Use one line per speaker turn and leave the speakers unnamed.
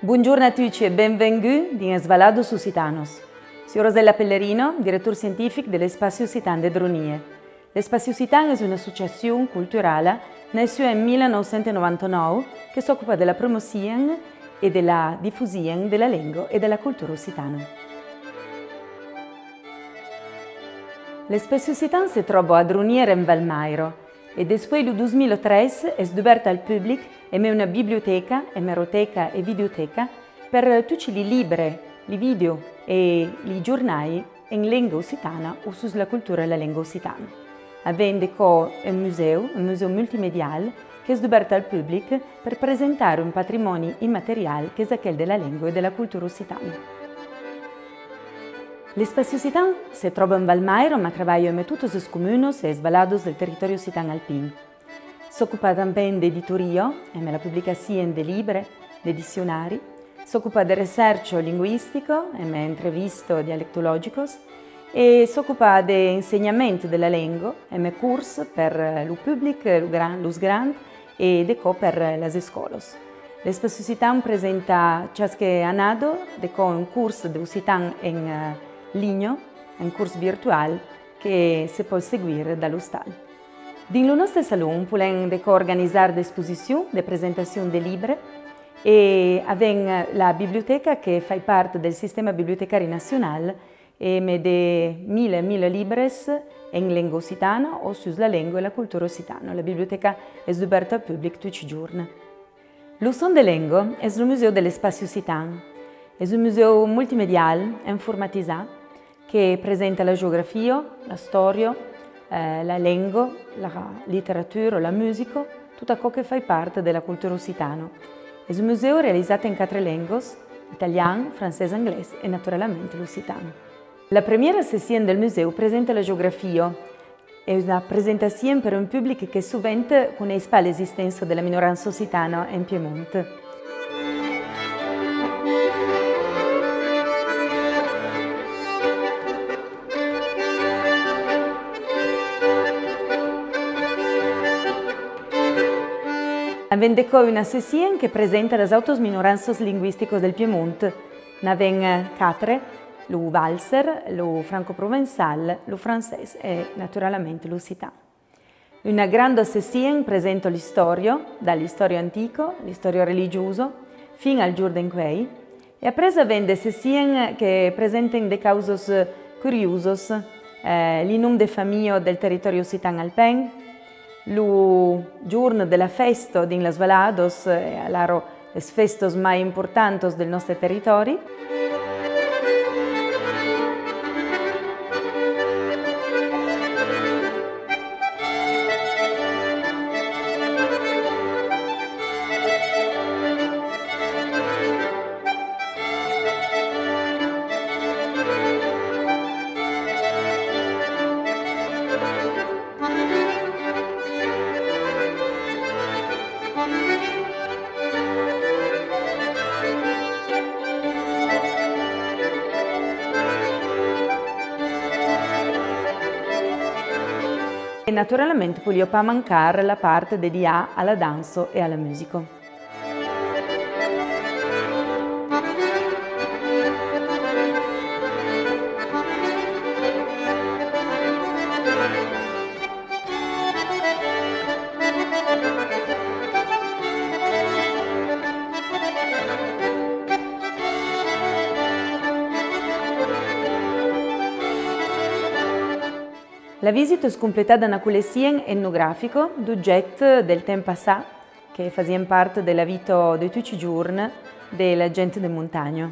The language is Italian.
Buongiorno a tutti e benvenuti in Svalados Lusitanos. Sono Rosella Pellerino, direttore scientifico dell'Espacio Lusitano de Dronie. L'Espacio Lusitano è un'associazione culturale nata nel 1999 che si occupa della promozione e della diffusione della lingua e della cultura lusitana. L'Espacio Lusitano si trova a Droniere in Valmairo e dopo il 2003 è aperta al pubblico e è una biblioteca, emeroteca e videoteca per tutti i libri, i video e i giornali in lingua lusitana o sulla cultura della lingua lusitana. Avendo un museo multimediale che è aperto al pubblico per presentare un patrimonio immateriale che è quello della lingua e della cultura lusitana. L'Espacio Lusitano si trova in Valmairo, ma lavora in tutti i comuni e svalados del territorio lusitano alpino. Si occupa anche di editoria, la pubblicazione di libri, di dizionari, si occupa di ricerca linguistico, interviste dialettologiche e si occupa di insegnamento della lingua, corsi per il pubblico, i grandi e per le scuole. L'Espacio Lusitano presenta ciascun anno un corso di lusitano in linea, un corso virtuale che si può seguire dallo stallo. Nel nostro salone possiamo organizzare esposizioni, presentazioni di libri e abbiamo la biblioteca che fa parte del sistema bibliotecario nazionale e ha mille libri in lingua lusitana o sulla lingua e la cultura lusitana. La biblioteca è aperta al pubblico tutti i giorni. L'Uson de Lingua è il museo dell'Espacio Lusitano. È un museo multimediale, informatizzato, che presenta la geografia, la storia, la lingua, la letteratura, la musica, tutto ciò che fa parte della cultura lusitana. È un museo realizzato in 4 lingue, italiano, francese, inglese e naturalmente lusitano. La prima sessione del museo presenta la geografia. È una presentazione per un pubblico che sovente conosce l'esistenza della minoranza lusitana in Piemonte. Avendo una sessione che presenta le autos minoranzas linguisticas del Piemonte. N'avven 4, lo valser, lo franco-provenzal, lo francese e naturalmente l'occitano. Una grande sessione presenta l'istoria, dall'istoria antica, l'istoria religiosa, fino al giorno in cui, e appresa vende sessioni che presentano delle cause curiose, il nome delle famiglie del territorio occitano alpino, il giorno della festa di Las Valados, le feste più importanti del nostro territorio. E naturalmente non può mancare la parte dedicata alla danza e alla musica. La visita è completata da una collezione etnografica di oggetti del tempo passato che facevano parte della vita di tutti i giorni della gente di montagna.